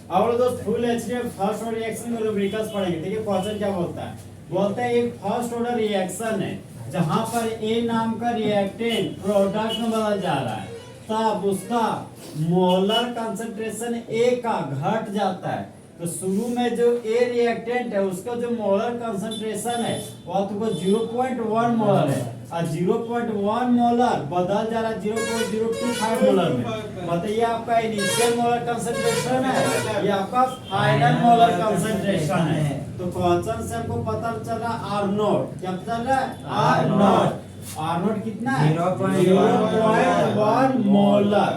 अब लोग दोस्त full HDF first order reaction के रूब्रिकस पढ़ेंगे। देखिए क्वेश्चन क्या बोलता है, बोलता है एक फर्स्ट ऑर्डर रिएक्शन है जहां पर ए नाम का रिएक्टेंट प्रोडक्ट में बदल जा रहा है, तब उसका मोलर कंसंट्रेशन ए का घट जाता है। तो शुरू में जो ए रिएक्टेंट है उसका जो मोलर कंसंट्रेशन है वह तुमको 0.1 मोलर है और 0.1 मोलर बदल जा रहा है 0.025 मोलर में। मतलब ये आपका इनिशियल मोलर कंसंट्रेशन है, ये आपका फाइनल मोलर कंसंट्रेशन है। तो क्वेश्चन से हमको पता चल रहा आर नॉट, क्या पता चल रहा है आर नॉट। आर नॉट कितना है 0.1 मोलर।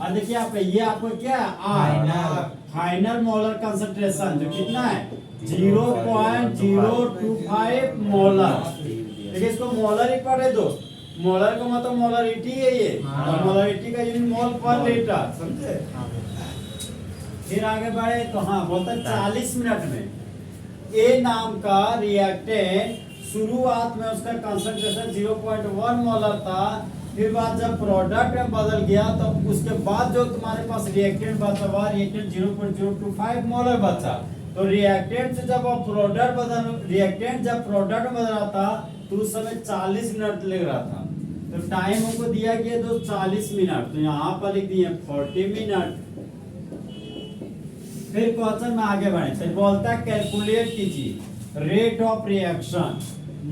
और देखिए आप ये आपको क्या है आर फाइनल मोलर कंसंट्रेशन जो कितना है 0.025 मोलर। देखिए इसको मोलर ही पढ़े दो, मोलर का मतलब मोलरिटी है ये, और मोलरिटी का यूनिट मोल पर लीटर, समझे। फिर आगे बढ़े तो हाँ बोलता है 40 मिनट में ए नाम का रिएक्टेंट शुरुआत में उसका कंसंट्रेशन 0.1 मोलर था, फिर बाद जब प्रोडक्ट में बदल गया तो उसके बाद जो तुम्हारे पास रिएक्टेंट बचा वह रिएक्टेंट 0.025 मोलर बचा। तो रिएक्टेंट से जब रिएक्टेंट जब प्रोडक्ट में बदल रहा था तो उस समय 40 मिनट लग रहा था। तो टाइम हमको दिया गया तो 40 मिनट, तो यहाँ पर लिख दिए 40 मिनट। फिर क्वेश्चन में आगे बढ़े तो बोलता है कैलकुलेट कीजिए रेट ऑफ रिएक्शन।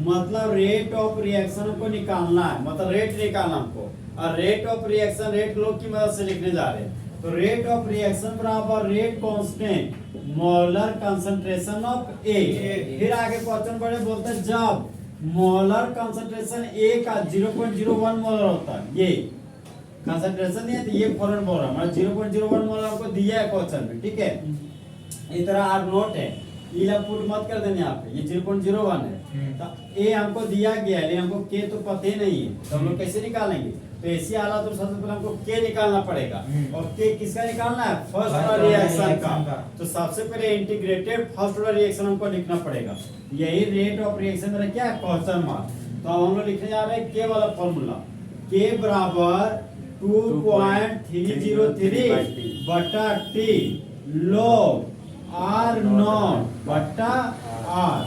मतलब रेट ऑफ रिएक्शन को निकालना है, मतलब रेट निकालना हमको, और रेट ऑफ रिएक्शन रेट लोग की मदद से लिखने जा रहे हैं। तो रेट ऑफ रिएक्शन बराबर rate constant molar concentration of A. फिर आगे क्वेश्चन बढ़े बोलते हैं जब मोलर कंसंट्रेशन ए का 0.01 मोलर होता है, ये कंसंट्रेशन नहीं है तो ये फॉरन बोल रहा है 0.01 मोलर हमको दिया है क्वेश्चन में, ठीक है। इस तरह आर नोट है, इला पुट मत कर देने यहाँ पे, ये 0.01 है। तो ए हमको दिया गया है, हमको के तो पता ही नहीं है, तो हम लोग कैसे निकालेंगे। तो ऐसी हालत तो सबसे पहले हमको के निकालना पड़ेगा, और के किसका निकालना है फर्स्ट ऑर्डर रिएक्शन का। तो सबसे पहले इंटीग्रेटेड फर्स्ट ऑर्डर रिएक्शन हमको लिखना पड़ेगा। यही रेट ऑफ रिएक्शन मेरा क्या है क्वेश्चन मार्क। तो हम लोग लिखने जा रहे हैं के वाला फॉर्मूला, के बराबर 2.303 बटा टी log आर नॉट बटा आर,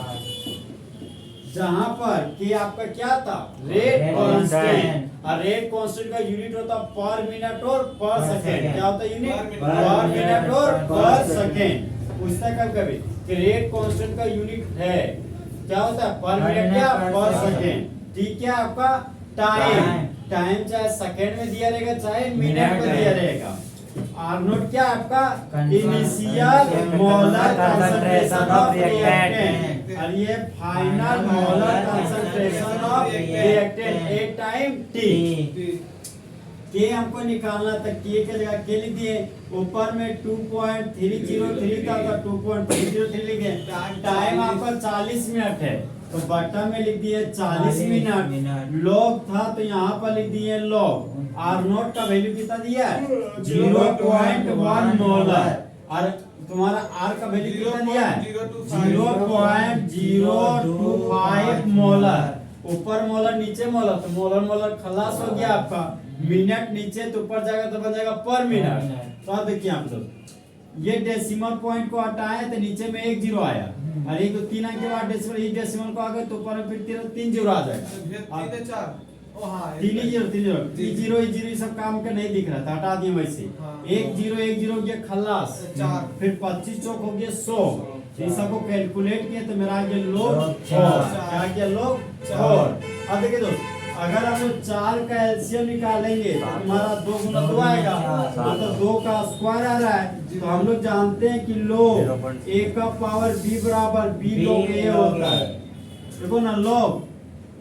जहां पर के आपका क्या था रेट कांस्टेंट, और रेट कांस्टेंट का यूनिट होता पर मिनट और पर सेकंड। क्या होता है यूनिट पर मिनट और पर सेकंड। पूछता है कभी कि रेट कांस्टेंट का यूनिट है क्या होता है पर मिनट या पर सेकंड। ठीक है आपका टाइम, टाइम चाहे सेकंड में दिया रहेगा चाहे मिनट में दिया रहेगा। आर नोट क्या आपका initial molar concentration of reactant, और ये final molar concentration of reactant at time T. के हमको निकालना था, के की जगह के लिख दिए, ऊपर में 2.303 था तो 2.303 लिखे। टाइम आपका 40 मिनट है तो बट्टा में लिख दिए 40 मिनट। लॉग था तो यहाँ पर लिख दिए लॉग। आर नोट का वैल्यू कितना दिया है 0.1 मोलर, और तुम्हारा आर का वैल्यू कितना दिया है 0.025 मोलर। ऊपर मोलर नीचे मोलर, तो मोलर मोलर खलास हो गया आपका। मिनट नीचे तो ऊपर जाएगा तो बन जाएगा पर मिनट। तो देखिए आप लोग ये डेसिमल पॉइंट को हटाए तो नीचे में 1 जीरो आया, और एक 3 अंक के बाद डेसिमल एक डेसिमल को आ गए तो ऊपर में फिर 3 जीरो आ जाएगा। 3 जीरो सब काम का नहीं दिख रहा था, हटा दिए वैसे। 1 जीरो हो गया खलास, फिर 25 चौक हो गया 100। इन सबको कैलकुलेट किए तो मेरा आ गया लोग 4। क्या गया लोग 4। अब देखिए दोस्त अगर हम लोग 4 का एलसीएम निकालेंगे तो हमारा 2 गुना 2 आएगा, तो 2 का स्क्वायर आ रहा है। तो हम लोग जानते हैं कि log a का पावर b बराबर b log a होता है। देखो ना log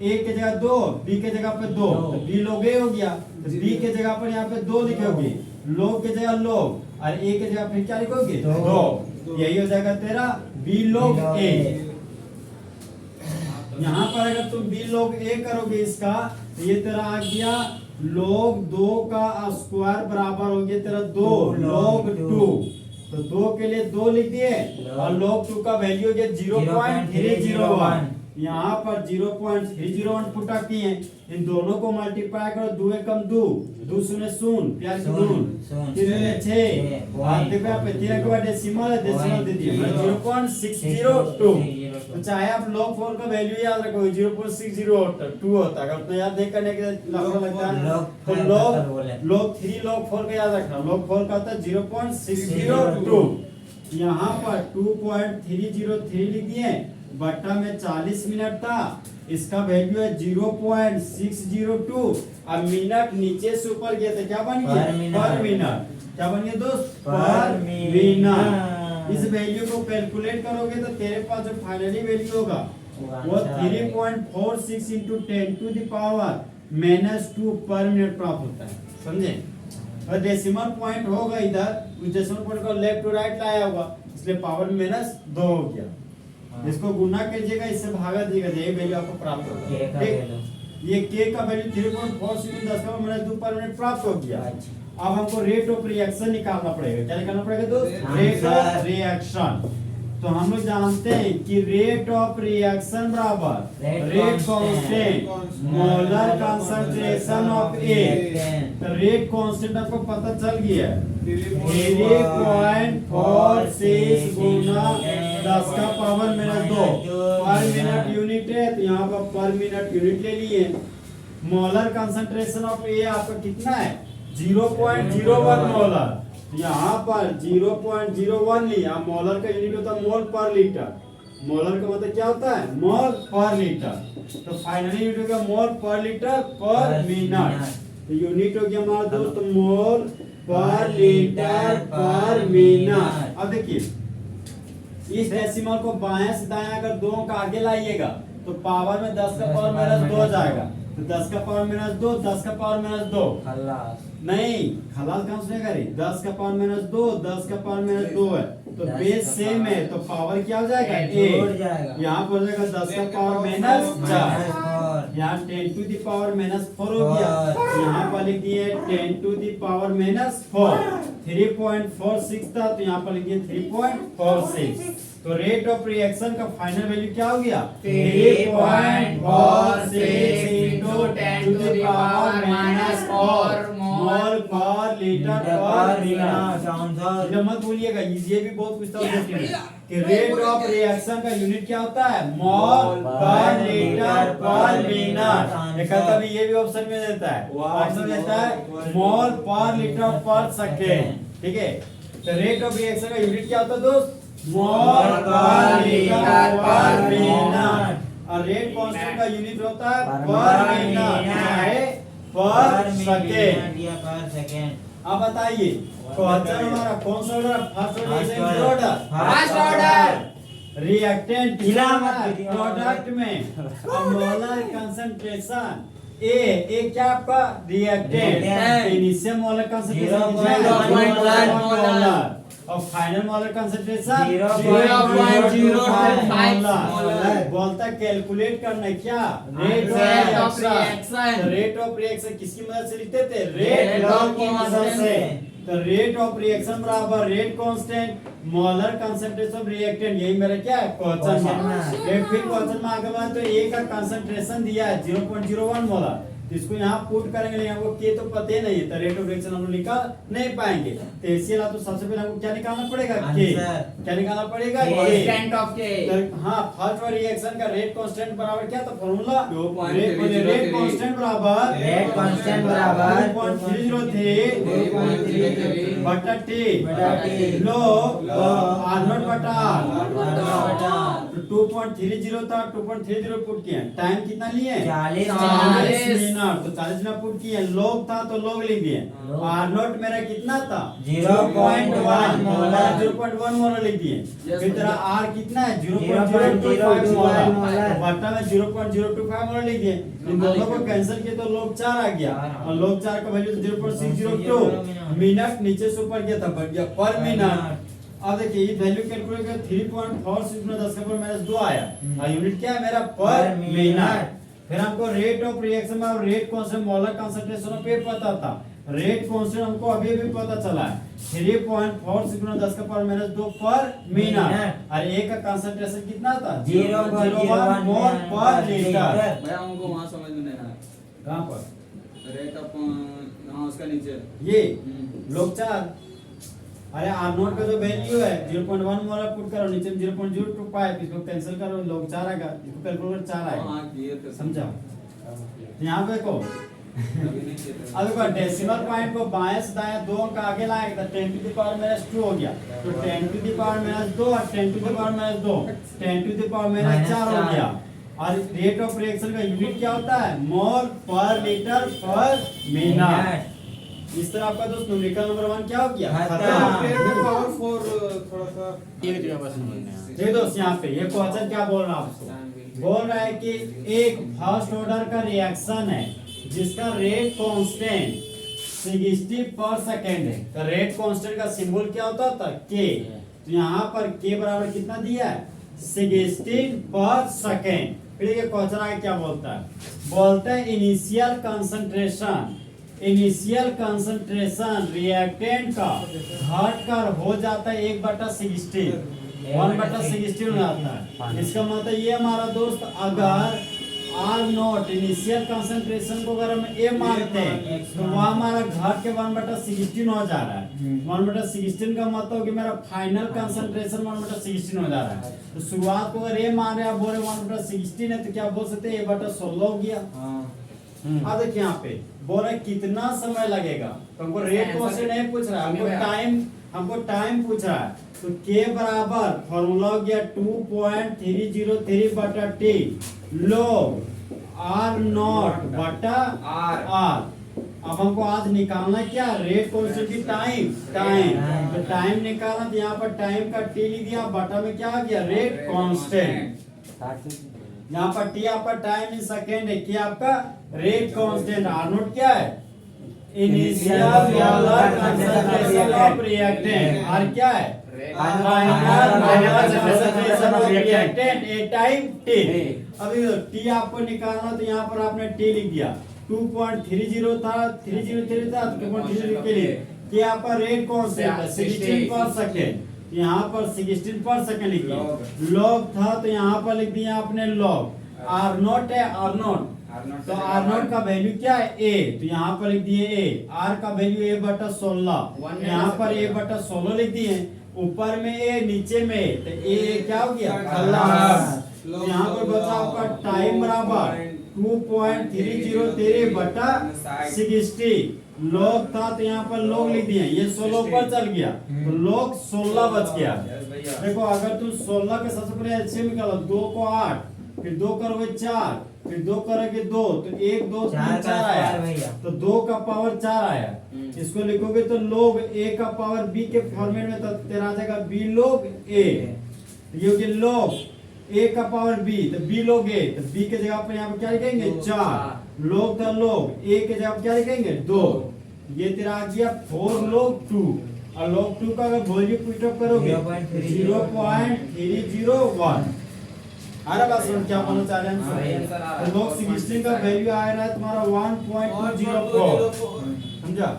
a के जगह 2, b के जगह पे 2, तो b log a हो गया। तो b के जगह पर यहाँ पे 2 लिखोगे, log के जगह log, और a के जगह फिर क्या लिखोगे 2। यही हो जाएगा तेरा b log a। यहाँ पर अगर तुम b log a करोगे इसका, तो ये तेरा आ गया log 2 का स्क्वायर बराबर हो गया तेरा 2 log 2। तो 2 के लिए 2 लिख दिए, और log 2 का वैल्यू हो गया 0.301। यहाँ पर 0.301 पुट अप किए, इन दोनों को मल्टीप्लाई करो, 2 एकम 2, 2 शून्य शून्य, प्यार से दून, 3 6, आते पे आप 3 के बाद डेसिमल है, डेसिमल दे दिए, 0.602। तो चाहे आप log 4 का वैल्यू याद रखो 0.602 होता है, अगर उतना याद नहीं करने के लगता है तो log 3 log 4 का याद रखना, log 4 का होता है 0.602। यहाँ पर 2.303 लिख दिए, बट्टा में 40 मिनट था, इसका वैल्यू है 0.602। अब मिनट नीचे से ऊपर गया तो क्या बन गया, पर मिनट, क्या बन गया दोस्त, पर मिनट। इस वैल्यू को कैलकुलेट करोगे तो तेरे पास जो फाइनली वैल्यू होगा वो 3.46 into 10 to the power -2 पर मिनट प्राप्त होता है, समझे। और डेसिमल पॉइंट होगा इधर, उस डेसिमल पॉइंट को लेफ्ट टू राइट लाया होगा, इसलिए पावर -2 हो गया। इसको गुना कीजिएगा, इससे भागा दीजिएगा, यही वैल्यू आपको प्राप्त होगा। ठीक, ये k का वैल्यू 3.46 10 का -2 पर मिनट प्राप्त हो गया। अब हमको रेट ऑफ रिएक्शन निकालना पड़ेगा, क्या निकालना पड़ेगा दोस्त, रेट ऑफ रिएक्शन। तो हम लोग जानते हैं कि रेट ऑफ रिएक्शन बराबर rate constant molar concentration of A. तो रेट कांस्टेंट आपको पता चल गया, 3.46 गुना 10 का पावर -2 पर मिनट यूनिट है, तो यहाँ पर मिनट यूनिट ले लिए। मोलर कंसंट्रेशन ऑफ ए आपका कितना है, 0.01 मोलर, यहाँ पर 0.01 लिया। मोलर का यूनिट होता है मोल पर लीटर, मोलर का मतलब क्या होता है, मोल पर लीटर। तो फाइनली यूनिट हो गया मोल पर लीटर पर मिनट, तो यूनिट हो गया हमारा दोस्त मोल पर लीटर पर मिनट। अब देखिए इस डेसिमल को बाएं से दाएं अगर 2 का आगे लाइएगा तो पावर में 10 का पावर -2 जाएगा, तो 10 का पावर -2, 10 का पावर -2 नहीं, खलास कहाँ से करें, 10 का पावर -2, 10 का पावर -2 है, तो बेस सेम है, तो पावर क्या हो जाएगा, ए। यहाँ पर हो जाएगा 10 का पावर -4, यहाँ 10 to the power -4 हो गया, यहाँ पर लिख दिए 10 to the power -4, 3.46 था, तो यहाँ पर लिख दिए 3.46। तो रेट ऑफ रिएक्शन का फाइनल वैल्यू क्या हो गया, 3.46 into 10 to the power -4 मोल पर लीटर पर मिनट। मत भूलिएगा, ये भी बहुत पूछता है कि रेट ऑफ रिएक्शन का यूनिट क्या होता है, मोल पर लीटर पर मिनट। कभी ये भी ऑप्शन में देता है, ऑप्शन देता है मोल पर लीटर पर सेकेंड। ठीक है, तो रेट ऑफ रिएक्शन का यूनिट क्या होता है दोस्त, मोल पर लीटर पर मिनट। और रेट कांस्टेंट का यूनिट होता है पर मिनट पर सेकेंड। अब बताइए क्वेश्चन हमारा कौन सा order, first order reactant product में मोलर कंसंट्रेशन ए क्या आपका reactant, initial molar concentration molar और फाइनल मोलर कंसंट्रेशन 0.025 मोलर। बोलता कैलकुलेट करना क्या, rate of reaction. Rate of reaction किसकी मदद से लिखते थे, रेट लॉ की मदद से। तो रेट ऑफ रिएक्शन बराबर rate constant molar concentration of reactant, यही मेरा क्या है क्वेश्चन है। फिर क्वेश्चन में आगे बढ़े तो ए का कंसंट्रेशन दिया है 0.01 मोलर, इसको यहाँ पुट करेंगे, लेकिन हमको के तो पता ही नहीं है, तो रेट ऑफ रिएक्शन हम लोग निकाल नहीं पाएंगे। तो इसीलिए तो सबसे पहले हमको क्या निकालना पड़ेगा, के। क्या निकालना पड़ेगा, कांस्टेंट ऑफ के। हाँ, फर्स्ट वाला रिएक्शन का रेट कांस्टेंट बराबर क्या था फॉर्मूला, रेट कांस्टेंट बराबर 2.303 बटा टी लो r0 बटा 2.30 था, 2.30 पुट किया। टाइम कितना लिए, 40 मिनट, तो 40 मिनट पुट किए। लोग था तो लोग लिख दिए। r0 मेरा कितना था 0.1 मोलर, 0.1 मोलर लिख दिए। फिर तेरा r कितना है 0.025 मोलर, बटा में 0.025 मोलर लिख दिए। इन दोनों को कैंसिल किए तो लोग 4 आ गया, और लोग 4 का वैल्यू 0.602 मिनट नीचे से ऊपर गया था, बढ़ गया पर मिनट। अब देखिए ये वैल्यू कैलकुलेट कर 3.46 में 10 का पावर -2 आया, और यूनिट क्या है मेरा पर मिनट। फिर हमको रेट ऑफ रिएक्शन में rate constant molar concentration of A पता था, रेट कांस्टेंट हमको अभी भी पता चला है 3.46 गुना 10 का पावर -2 पर मिनट। और ए का कंसंट्रेशन कितना था 0.01 मोल पर लीटर। भैया हमको वहाँ समझ में नहीं आया। कहाँ पर रेट अपन हाँ उसका नीचे ये लोग 4। अरे आर नोट का जो वैल्यू है 0.1 मोल पुट करो, नीचे में 0.025, इसको कैंसिल करो, लोग 4 आएगा, इसको कैलकुलेटर 4 आएगा। हाँ क्लियर कर समझा? यहाँ पे को अभी नहीं किया था। अब देखो डेसिमल पॉइंट को बाएं से दाएं 2 अंक आगे लाएगा तो 10 टू द पावर -2 हो गया, तो 10 टू द पावर -2 और 10 to the power -2 10 to the power -4 हो गया। और रेट ऑफ रिएक्शन का यूनिट क्या होता है मोल पर लीटर पर मिनट। इस तरह आपका दोस्त न्यूमेरिकल नंबर 1 क्या हो गया खत्म। पावर 4 थोड़ा सा देखो दोस्त यहाँ पे ये क्वेश्चन क्या बोल रहा है आपको, बोल रहा है कि एक फर्स्ट ऑर्डर का रिएक्शन है जिसका रेट कांस्टेंट 60 पर सेकेंड है। तो रेट कांस्टेंट का सिंबल क्या होता था के, तो यहाँ पर के बराबर कितना दिया है 16 पर सेकेंड। फिर ये क्वेश्चन आगे क्या बोलता है, बोलता है इनिशियल कंसंट्रेशन रिएक्टेंट का घटकर हो जाता है 1/16 1/16 हो जाता है। इसका मतलब ये हमारा दोस्त अगर आर नॉट इनिशियल कंसंट्रेशन को अगर हम ए मानते हैं तो वहाँ हमारा घट के 1/16 हो जा रहा है। 1/16 का मतलब कि मेरा फाइनल कंसंट्रेशन 1/16 हो जा रहा है। तो शुरुआत को अगर ए मान रहे हैं बोले 1/16 है तो क्या बोल सकते हैं A/16 हो गया। अब देखिए यहाँ पे बोल रहे कितना समय लगेगा, तो हमको रेट क्वेश्चन नहीं पूछ रहा है, हमको टाइम पूछ रहा है। तो के बराबर फॉर्मूला हो गया 2.303/T log आर नॉट बटा आर। अब हमको आज निकालना क्या रेट कांस्टेंट की टाइम तो टाइम निकालना, तो यहाँ पर टाइम का टी लिख दिया, बटा में क्या आ गया रेट कांस्टेंट। यहाँ पर टी आपका टाइम इन सेकेंड है, क्या आपका रेट कांस्टेंट, आर नोट क्या है initial concentration of reactant, R क्या है final concentration of reactant a time T. अभी टी आपको निकालना, तो यहाँ पर आपने टी लिख दिया 2.30 था 303 था तो 2.30 के लिए क्या आपका रेट कांस्टेंट है 16 पर सेकेंड, यहाँ पर 16 पर सेकेंड लिख दिया। लॉग था तो यहाँ पर लिख दिया आपने लॉग, आर नॉट है आर नॉट, तो आर नॉट का वैल्यू क्या है ए, तो यहाँ पर लिख दिए ए। आर का वैल्यू A/16, यहाँ पर A/16 लिख दिए, ऊपर में ए नीचे में ए, तो ए क्या हो गया खल्लास। तो यहाँ पर बचा आपका टाइम बराबर 2.3003/60 लॉग था तो यहाँ पर लॉग लिख दिए, ये 16 पर चल गया तो लॉग 16 बच गया। देखो अगर तुम 16 के सबसे पहले एलसीएम निकालो, 2 को 8 फिर 2 करोगे 4 फिर 2 करोगे 2 तो 1 2 3 4 आया, तो 2 का पावर 4 आया। इसको लिखोगे तो log a का पावर b के फॉर्मेट में, तो तेरा आ जाएगा b log a, ये हो गया log a का पावर b, तो b log a, तो b के जगह पर यहाँ पर क्या लिखेंगे 4, log था log a के जगह पर क्या लिखेंगे 2, ये तेरा आ गया 4 log 2। और log 2 का अगर वैल्यू पुट अप करोगे 0.301। अरे बस क्या बोलना चाह रहे हैं हम, तो log 16 का वैल्यू आ रहा है तुम्हारा 1.204, समझा।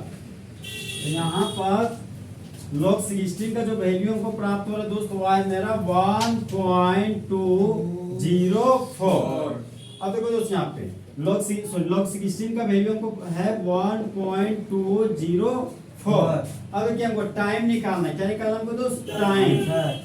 तो यहाँ पर log 16 का जो वैल्यू हमको प्राप्त हो रहा है दोस्तों वो है मेरा 1.204। अब देखो दोस्तों यहाँ पे log 16 का वैल्यू हमको है 1.204। अब देखिए हमको टाइम निकालना है, क्या निकालना हमको दोस्त टाइम।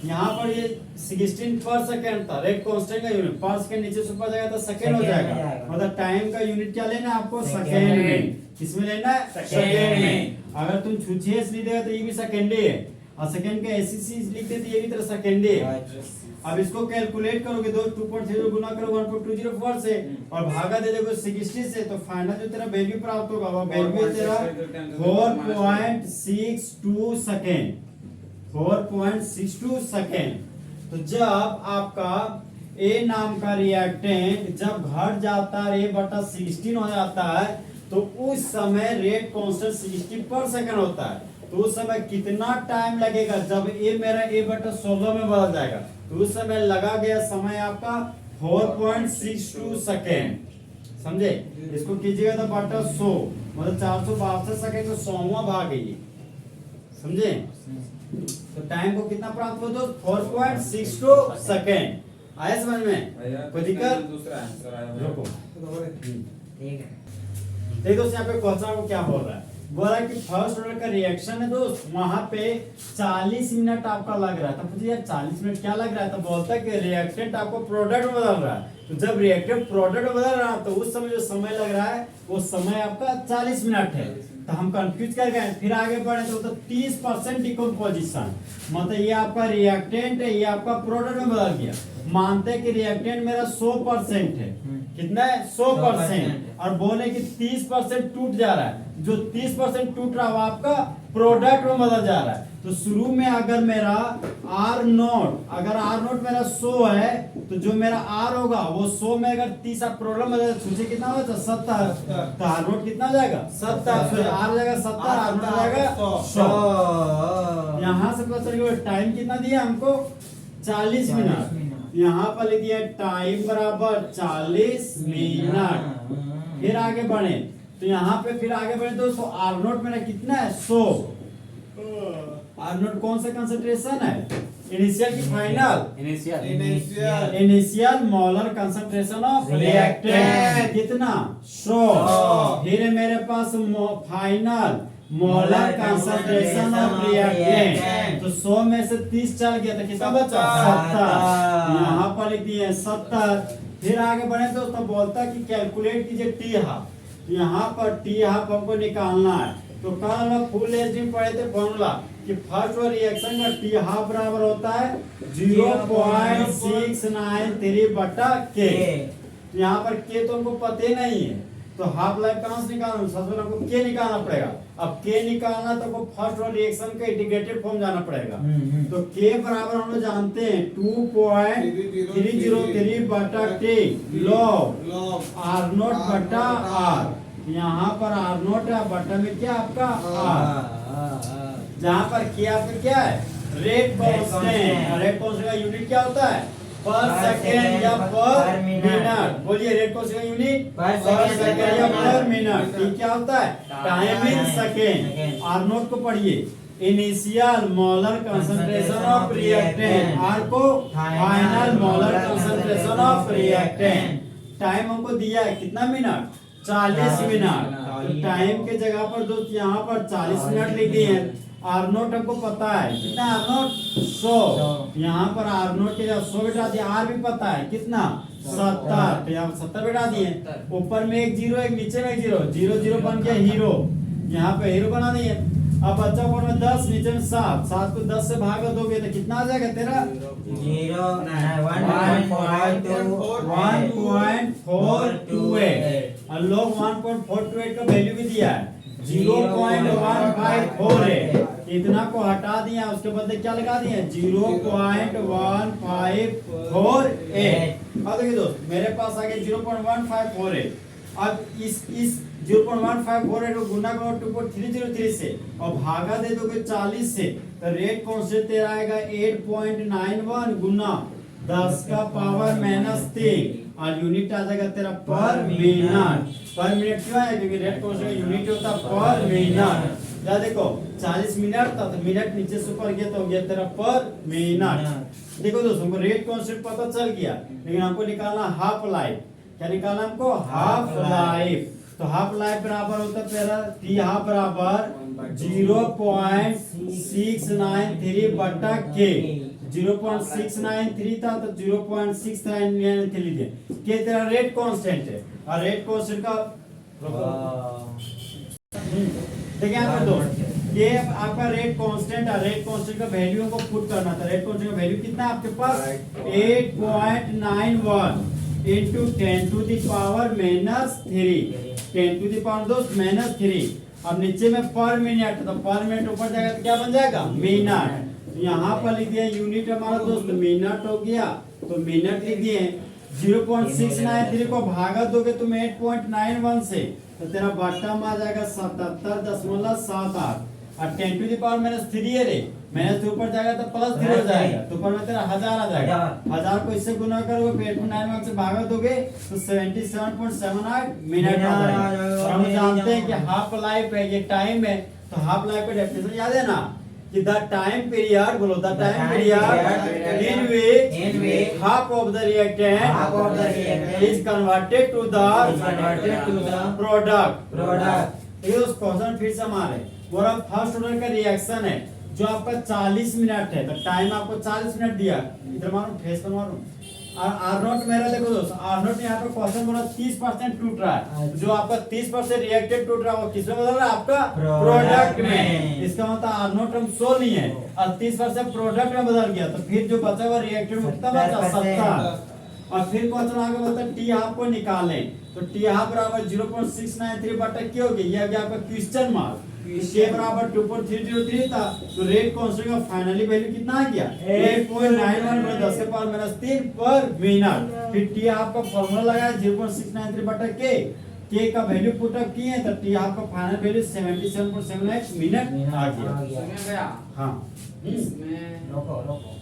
यहाँ पर ये 16 पर सेकेंड था, रेट कांस्टेंट का यूनिट पर सेकेंड नीचे से ऊपर जाएगा तो सेकेंड हो जाएगा, मतलब टाइम का यूनिट क्या लेना है आपको सेकेंड में। किसमें लेना है सेकेंड में। अगर तुम छुछेस लिख देगा तो ये भी सेकेंड है, और सेकेंड का एससीसी लिख दे तो ये भी तरह सेकेंड है। अब इसको कैलकुलेट करोगे दो 2.0 गुना करो 1.204 से और भागा दे दोगे 60 से, तो फाइनल जो तेरा वैल्यू प्राप्त होगा वो वैल्यू है तेरा 4.62 सेकेंड, 4.62 सेकेंड। तो जब आपका ए नाम का रिएक्टेंट जब घट जाता है A/16 हो जाता है तो उस समय रेट कांस्टेंट 60 पर सेकेंड होता है। तो उस समय कितना टाइम लगेगा जब ए मेरा A/16 में बदल जाएगा, तो उस समय लगा गया समय आपका 4.62 सेकेंड, समझे। इसको कीजिएगा तो बटा 100 मतलब 462 सेकंड का 100वां भाग है ये, समझे? तो टाइम को कितना प्राप्त हो दोस्त? 4.62 सेकंड। आया समझ में? भैया, कोई दिक्कत? दूसरा आंसर आया हुआ है। रुको, ठीक है। देखो यहाँ पे क्वेश्चन को क्या बोल रहा है, बोल रहा है कि फर्स्ट ऑर्डर का रिएक्शन है दोस्त, वहां पे 40 मिनट आपका लग रहा है। तो पूछिए यार 40 मिनट क्या लग रहा है? तो बोलता है कि रिएक्टेंट आपको प्रोडक्ट में बदल रहा है। तो जब रिएक्टेंट प्रोडक्ट में बदल रहा है तो उस समय जो समय लग रहा है वो समय आपका 40 मिनट है। तो हम कंफ्यूज कर गए, फिर आगे बढ़े तो 30% डिकम्पोजिशन, मतलब ये आपका रिएक्टेंट है, ये आपका प्रोडक्ट में बदल गया। मानते हैं कि रिएक्टेंट मेरा 100% है, कितना है? 100%, और बोले कि 30% टूट जा रहा है। जो 30% टूट रहा है वो आपका प्रोडक्ट में बदल जा रहा है। तो शुरू में अगर मेरा R नोट, अगर R नोट मेरा 100 है तो जो मेरा R होगा वो 100 में अगर 30 प्रोडक्ट में सोचे कितना होगा? 70। तो R नोट कितना हो जाएगा? 70। फिर R हो जाएगा 70, R नोट हो जाएगा 100। यहाँ से पता चल गया टाइम कितना दिया हमको? 40 मिनट। यहाँ पर लिख दिया टाइम बराबर 40 मिनट। फिर आगे बढ़े तो यहाँ पे फिर आगे बढ़े दोस्तों, R नोट मेरा कितना है? 100। R नोट कौन सा कंसंट्रेशन है? इनिशियल की final? Initial molar concentration of reactant कितना? 100। फिर है मेरे पास final molar concentration of reactant. तो 100 में से 30 चल गया तो कितना बचा? 70। यहाँ पर लिख दिए 70। फिर आगे बढ़े तो बोलता है कि कैलकुलेट कीजिए टी हाफ। यहाँ पर टी हाफ हमको निकालना है। तो कल हम फुल एज में पढ़े थे फॉर्मूला कि फर्स्ट रिएक्शन का टी हाफ बराबर होता है 0.693 बटा के। यहाँ पर के तो हमको पता ही नहीं है, तो हाफ लाइफ कहाँ से निकालना? सबसे पहले हमको के निकालना पड़ेगा। अब के निकालना तो हमको फर्स्ट रिएक्शन का इंटीग्रेटेड फॉर्म जाना पड़ेगा। तो के बराबर हम लोग जानते हैं 2.303 बटा टी लॉग R नोट बटा R। यहाँ पर R नोट है, बटा में क्या आपका R। जहाँ पर के आपका क्या है? Rate constant. रेट कांस्टेंट का यूनिट क्या होता है? पर सेकेंड या पर मिनट। बोलिए रेट कांस्टेंट का यूनिट पर सेकेंड या पर मिनट। ये क्या होता है? Time in second. R note को पढ़िए, initial molar concentration of reactant, R को final molar concentration of reactant. Time हमको दिया है कितना मिनट? 40 मिनट। तो टाइम के जगह पर दोस्त यहाँ पर 40 मिनट लिख दिए हैं। R नोट हमको पता है कितना? R note 100। यहाँ पर R नोट के जगह 100 बिठा दिया। R भी पता है कितना? 70। तो यहाँ 70 बिठा दिए। ऊपर में एक जीरो, एक नीचे में एक जीरो, 0 0 बन गया हीरो। यहाँ पे हीरो बना दिए। अब बच्चा ऊपर में 10, नीचे में 7। 7 को 10 से भाग दोगे तो कितना आ जाएगा तेरा? 1.428। और लोग 1.428 का वैल्यू भी दिया है 0.154 है। इतना को हटा दिया, उसके बदले क्या लगा दिए? 0.1548। अब देखिए दोस्त मेरे पास आ गया 0.154। अब इस 0.154 को गुना करो 2.303 से और भागा दे दोगे 40 से, तो रेट कांस्टेंट तेरा आएगा 8.91 गुना 10 का पावर -3 और यूनिट आ जाएगा तेरा पर मिनट। पर मिनट क्यों है? क्योंकि रेट कांस्टेंट का यूनिट होता है पर मिनट। या देखो 40 मिनट था तो मिनट नीचे से ऊपर गया तो हो गया तेरा पर मिनट। देखो दोस्तों हमको रेट कांस्टेंट पता चल गया, लेकिन हमको निकालना हाफ लाइफ। क्या निकालना हमको? Half life. तो हाफ लाइफ बराबर होता है तेरा टी हाफ बराबर 0.693 बटा के। 0.693 था तो 0.693 लीजिए। के तेरा रेट कांस्टेंट है और रेट कांस्टेंट का देखिए यहाँ पर दोस्त ये आपका रेट कांस्टेंट है। रेट कांस्टेंट का वैल्यू को पुट करना था। रेट कांस्टेंट का वैल्यू कितना है आपके पास? 8.91 into 10 to the power -3। 10 to the power दोस्त -3। अब नीचे में पर मिनट, तो पर मिनट ऊपर जाएगा तो क्या बन जाएगा? मिनट। यहाँ पर लिख दिया यूनिट हमारा दोस्त मिनट हो गया, तो मिनट लिख दिए। 0.693 को भागा दोगे तुम 8.91 से तो तेरा बट्टा में आ जाएगा 77.78 और 10 to the power -3 है रे। माइनस से ऊपर जाएगा तो प्लस 3 हो जाएगा, तो ऊपर में तेरा 1000 आ जाएगा। 1000 को इससे गुना करोगे, 8.91 से भागा दोगे तो 77.78 मिनट आ जाएगा। और हम जानते हैं कि हाफ लाइफ है, ये टाइम है, तो हाफ लाइफ का डेफिनेशन याद है ना कि द टाइम पीरियड, बोलो the time period in which half of the reactant is converted to the product. ये उस क्वेश्चन फिर से हमारे बोला फर्स्ट ऑर्डर का रिएक्शन है जो आपका 40 मिनट है, तो टाइम आपको 40 मिनट दिया, इधर मारो फेस पर मारो। और आर नॉट मेरा देखो दोस्त, आर नॉट यहाँ पे क्वेश्चन बोला 30% टूट रहा है, जो आपका 30% रिएक्टेड टूट रहा है वो किसमें बदल रहा है? आपका प्रोडक्ट में। इसका मतलब आर नॉट हम 100 नहीं है और 30% प्रोडक्ट में बदल गया, तो फिर जो बचा हुआ रिएक्टेड में कितना बचा? 70। और फिर क्वेश्चन आगे बोलता है टी हाफ को निकालें, तो टी हाफ बराबर 0.693 बटा क्या हो गया? ये आ गया आपका क्वेश्चन मार्क। के बराबर 2.303 था, तो रेट कांस्टेंट का फाइनली वैल्यू कितना आ गया? 8.91 × 10 के पावर -3 पर मिनट। फिर टी हाफ का फार्मूला लगाया 0.693 बटा के का वैल्यू पुट अप किए तो टी हाफ का फाइनल वैल्यू 77.78 मिनट आ गया। समझ गया? हाँ इसमें रोको रोको